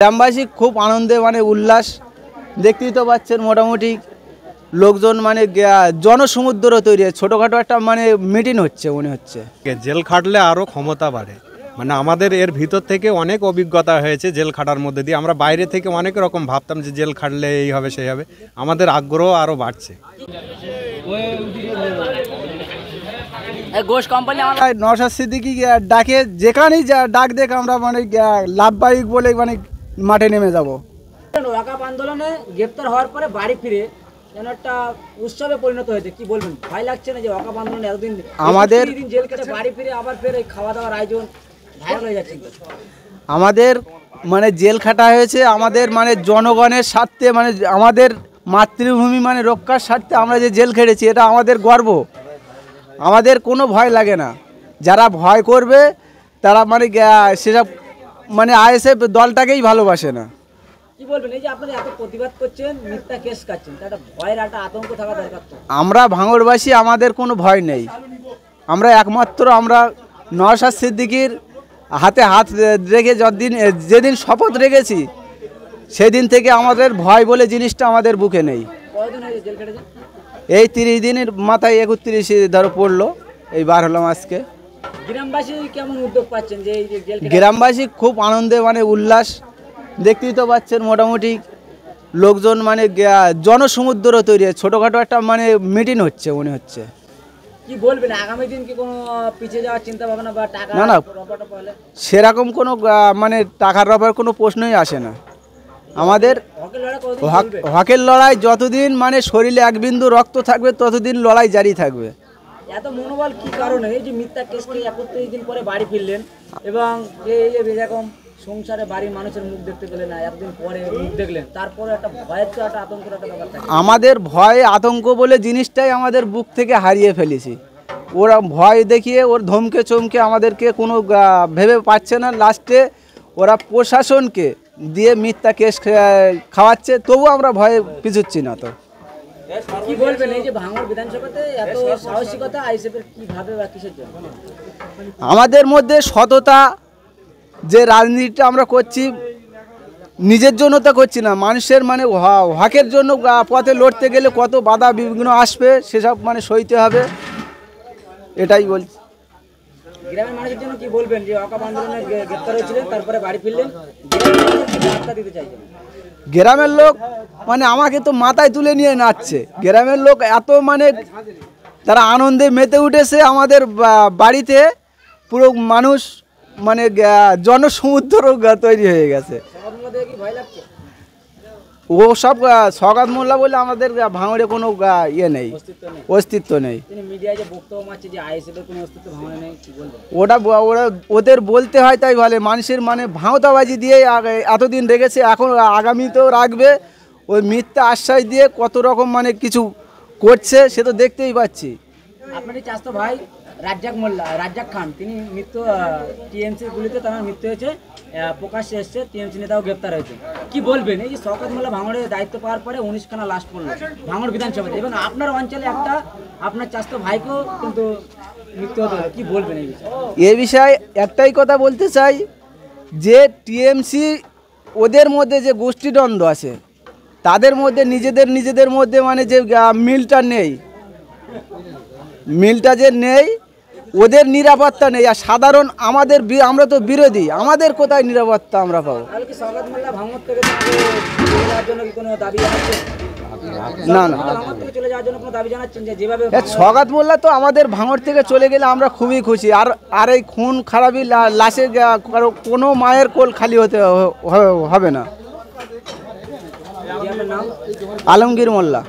গ্রামবাসী খুব আনন্দে উল্লাস দেখতেই তো পাচ্ছেন। মোটামুটি লোকজন জনসমুদ্র তৈরি, ছোটখাটো একটা মিটিং হচ্ছে মনে হচ্ছে। জেল খাটলে আরও ক্ষমতা বাড়ে, আমাদের এর ভিতর থেকে অনেক অভিজ্ঞতা হয়েছে জেল খাটার মধ্যে দিয়ে। আমরা বাইরে থেকে অনেক রকম ভাবতাম যে জেল খাটলে এই হবে সেই হবে, আমাদের আগ্রহ আরও বাড়ছে। নওশাদ সিদ্দিকী ডাকে যেখানেই ডাক দেখ আমরা লাভবাহিক বলে মাঠে নেমে যাব। ওয়াকাফ আন্দোলনে গ্রেপ্তার হওয়ার পরে বাড়ি ফিরে যেন একটা উৎসবে পরিণত হয়েছে, কি বলবেন? ভয় লাগছে না যে ওয়াকাফ আন্দোলনে এতদিন আমাদের জেল কেটে বাড়ি ফিরে আবার ফের এই খাওয়া দাওয়ার আয়োজন ভাইরাল হয়ে যাচ্ছে? আমাদের জেল খাটা হয়েছে আমাদের জনগণের স্বার্থে, আমাদের মাতৃভূমি রক্ষার স্বার্থে আমরা যে জেল খেটেছি, এটা আমাদের গর্ব। আমাদের কোনো ভয় লাগে না। যারা ভয় করবে তারা সেসব আইএসএফ দলটাকেই ভালোবাসে না। কি বলবেন এই যে আপনারা এত প্রতিবাদ করছেন, মিথ্যা কেস কাটছেন, একটা ভয়ের একটা আতঙ্ক থাকা দরকার তো? আমরা ভাঙড়বাসী, আমাদের কোনো ভয় নেই। আমরা একমাত্র নওশাদ সিদ্দিকীর হাতে হাত রেখে যেদিন শপথ রেখেছি সেদিন থেকে আমাদের ভয় বলে জিনিসটা আমাদের বুকে নেই। কতদিন হয়েছে জেল কেটেছে? এই 30 দিনের মাথায় 31 ধরো পড়লো, এই বার হলাম আজকে। গ্রামবাসী কেমন উদ্যোগ পাচ্ছেন যে এই যে জেল? গ্রামবাসী খুব আনন্দে উল্লাস দেখতেই তো পাচ্ছেন। মোটামুটি লোকজন জনসমুদ্র তৈরি, ছোটখাটো একটা মিটিং হচ্ছে মনে হচ্ছে। কি বলবেন আগামী দিন কি কোনো পিছিয়ে যাওয়ার চিন্তা ভাবনা বা টাকা? না না, সেরকম কোনো টাকার ব্যাপার কোনো প্রশ্নই আসে না। আমাদের হকের লড়াই যতদিন শরীরে এক বিন্দু রক্ত থাকবে ততদিন লড়াই জারি থাকবে। এত মনোবল কি কারণে? এই যে মিথ্যা কেসকে 31 দিন পরে বাড়ি ফিরলেন এবং এই যে এরকম সংসারে বাড়ির মানুষের মুখ দেখতে পেলেন না, এতদিন পরে মুখ দেখলেন, তারপরে একটা ভয়ের তো একটা আতঙ্কের একটা ব্যাপার থাকে। আমাদের ভয় আতঙ্ক বলে জিনিসটাই আমাদের বুক থেকে হারিয়ে ফেলেছি। ওরা ভয় দেখিয়ে ওর ধমকে চমকে আমাদেরকে কোনো ভেবে পাচ্ছে না। লাস্টে ওরা প্রশাসনকে দিয়ে মিথ্যা কেস খাওয়াচ্ছে, তবু আমরা ভয়ে পিছুচ্ছি না। তো কি বলবেন এই যে ভাঙড় বিধানসভাতে এত সাহসিকতা আইএসএফের কিভাবে বা কিসের জন্য? আমাদের মধ্যে সততা, যে রাজনীতিটা আমরা করছি নিজের জন্য তো করছি না, মানুষের হকের জন্য। পথে লড়তে গেলে কত বাধা বিঘ্ন আসবে, সেসব সইতে হবে, এটাই বলছি। গ্রামের মানুষের জন্য কি বলবেন যে ওয়াকাফ আন্দোলনে গ্রেপ্তার হয়েছিলেন তারপরে বাড়ি ফিরলেন, বার্তা দিতে চাইছেন? গ্রামের লোক আমাকে তো মাথায় তুলে নিয়ে নাচছে। গ্রামের লোক এত তারা আনন্দে মেতে উঠেছে। আমাদের বাড়িতে পুরো মানুষ জনসমুদ্র তৈরি হয়ে গেছে। ও সব সওগাত মোল্লা বলে আমাদের ভাঙড়ে কোনো ইয়ে নেই, অস্তিত্ব নেই। ওটা ওদের বলতে হয় তাই বলে। মানুষের ভাঁওতাবাজি দিয়ে এতদিন রেখেছে, এখন আগামীতেও রাখবে। ওই মিথ্যা আশ্বাস দিয়ে কত রকম কিছু করছে, সে তো দেখতেই পাচ্ছি। আপনারই চাচাতো ভাই রাজ্জাক খান, তিনি মৃত্যু টিএমসির গুলিতে তার মৃত্যু হয়েছে, প্রকাশ্যে এসছে, টিএমসি নেতাও গ্রেপ্তার হয়েছে। কি বলবেন এই যে শওকত মোল্লা ভাঙড়ে দায়িত্ব পাওয়ার পরে 19খানা লাশ পড়লো ভাঙড় বিধানসভাতে, এবং আপনার অঞ্চলে একটা আপনার চাচাতো ভাইকেও কিন্তু মৃত্যু হতে হলো, কি বলবেন এই বিষয়ে? এ বিষয়ে একটাই কথা বলতে চাই যে টিএমসি ওদের মধ্যে যে গোষ্ঠীদ্বন্দ্ব আছে, তাদের মধ্যে নিজেদের মধ্যে যে মিলটা নেই, মিলটা যে নেই, ওদের নিরাপত্তা নেই। আর সাধারণ আমরা তো বিরোধী, আমাদের কোথায় নিরাপত্তা আমরা পাবো? না না, সওগাত মোল্লা তো আমাদের ভাঙড় থেকে চলে গেলে আমরা খুবই খুশি। আর এই খুন খারাপি লাশে কোনো মায়ের কোল খালি হতে হবে না। আলমগীর মোল্লা।